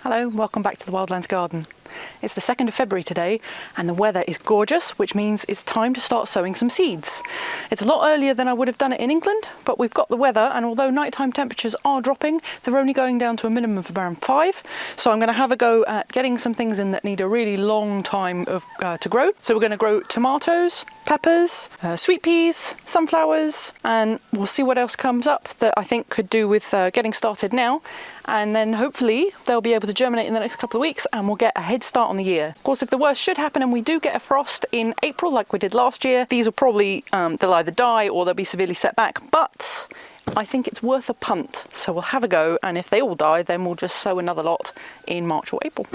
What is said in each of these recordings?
Hello, welcome back to the Wildlands Garden. It's the 2nd of February today and the weather is gorgeous, which means it's time to start sowing some seeds. It's a lot earlier than I would have done it in England, but we've got the weather, and although nighttime temperatures are dropping, they're only going down to a minimum of around 5. So I'm going to have a go at getting some things in that need a really long time to grow. So we're going to grow tomatoes, peppers, sweet peas, sunflowers, and we'll see what else comes up that I think could do with getting started now. And then hopefully they'll be able to germinate in the next couple of weeks and we'll get a head start on the year. Of course, if the worst should happen and we do get a frost in April like we did last year, these will probably, they'll either die or they'll be severely set back, but I think it's worth a punt. So we'll have a go, and if they all die, then we'll just sow another lot in March or April.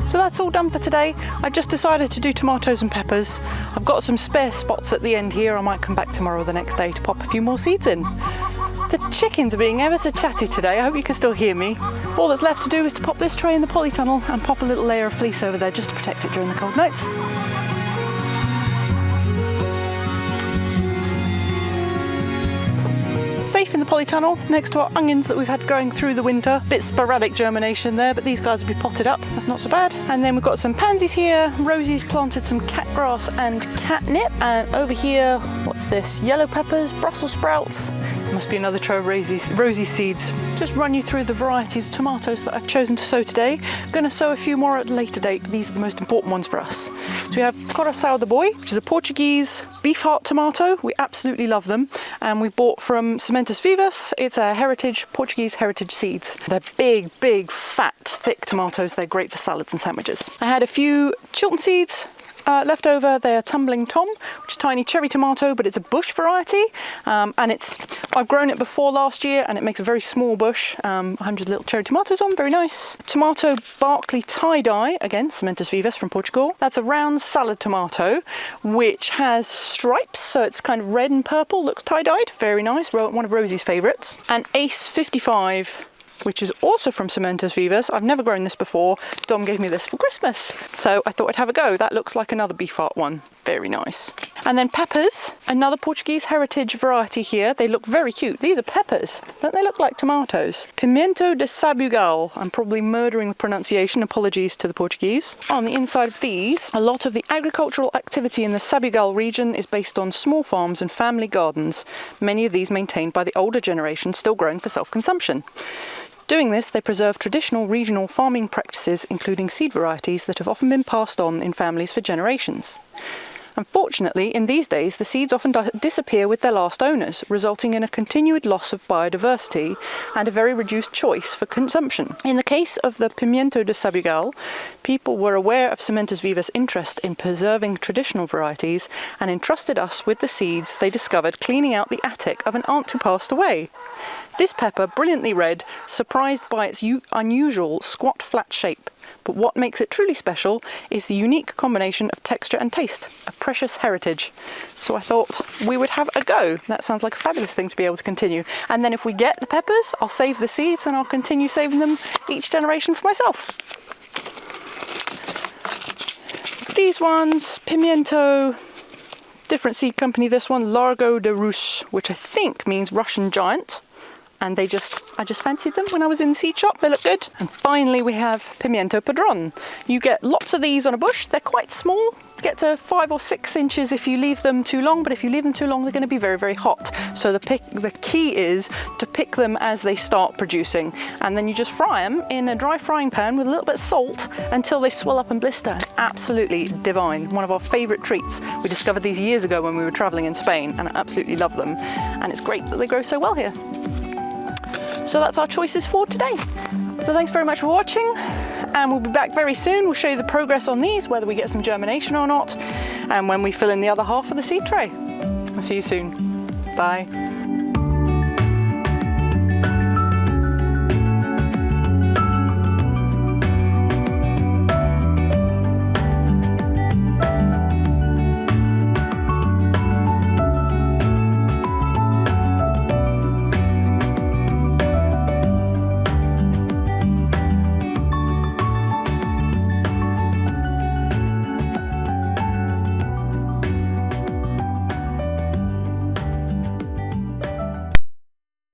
So that's all done for today. I just decided to do tomatoes and peppers. I've got some spare spots at the end here. I might come back tomorrow or the next day to pop a few more seeds in. The chickens are being ever so chatty today. I hope you can still hear me. All that's left to do is to pop this tray in the polytunnel and pop a little layer of fleece over there just to protect it during the cold nights. Safe in the polytunnel next to our onions that we've had growing through the winter. Bit sporadic germination there, but these guys will be potted up. That's not so bad. And then we've got some pansies here. Rosie's planted some catgrass and catnip. And over here, what's this? Yellow peppers, Brussels sprouts. Must be another tray of rosy seeds. Just run you through the varieties of tomatoes that I've chosen to sow today. I'm going to sow a few more at a later date, but these are the most important ones for us. So we have Coração de Boi, which is a Portuguese beef heart tomato. We absolutely love them. And we bought from Sementes Vivas. It's a Portuguese heritage seeds. They're big, big, fat, thick tomatoes. They're great for salads and sandwiches. I had a few Chiltern seeds left over. They're Tumbling Tom, which is a tiny cherry tomato, but it's a bush variety. And I've grown it before last year, and it makes a very small bush. 100 little cherry tomatoes on, very nice. Tomato Barclay tie-dye, again, Sementes Vivas from Portugal. That's a round salad tomato, which has stripes, so it's kind of red and purple, looks tie-dyed, very nice, one of Rosie's favourites. And Ace 55, which is also from Sementes Vivas. I've never grown this before. Dom gave me this for Christmas, so I thought I'd have a go. That looks like another beef heart one. Very nice. And then peppers, another Portuguese heritage variety here. They look very cute. These are peppers. Don't they look like tomatoes? Pimento de Sabugal. I'm probably murdering the pronunciation. Apologies to the Portuguese. On the inside of these, a lot of the agricultural activity in the Sabugal region is based on small farms and family gardens. Many of these maintained by the older generation, still growing for self-consumption. Doing this, they preserve traditional regional farming practices, including seed varieties that have often been passed on in families for generations. Unfortunately, in these days, the seeds often disappear with their last owners, resulting in a continued loss of biodiversity and a very reduced choice for consumption. In the case of the Pimiento de Sabugal, people were aware of Sementas Viva's interest in preserving traditional varieties and entrusted us with the seeds they discovered cleaning out the attic of an aunt who passed away. This pepper, brilliantly red, surprised by its unusual squat flat shape. But what makes it truly special is the unique combination of texture and taste, a precious heritage. So I thought we would have a go. That sounds like a fabulous thing to be able to continue. And then if we get the peppers, I'll save the seeds and I'll continue saving them each generation for myself. These ones, Pimiento, different seed company, this one, Largo de Rus, which I think means Russian giant. And I just fancied them when I was in the seed shop. They look good. And finally we have Pimiento Padron. You get lots of these on a bush. They're quite small. Get to 5 or 6 inches if you leave them too long, but if you leave them too long, they're going to be very, very hot. So the key is to pick them as they start producing. And then you just fry them in a dry frying pan with a little bit of salt until they swell up and blister. Absolutely divine. One of our favorite treats. We discovered these years ago when we were traveling in Spain, and I absolutely love them. And it's great that they grow so well here. So that's our choices for today. So thanks very much for watching, and we'll be back very soon. We'll show you the progress on these, whether we get some germination or not, and when we fill in the other half of the seed tray. I'll see you soon. Bye.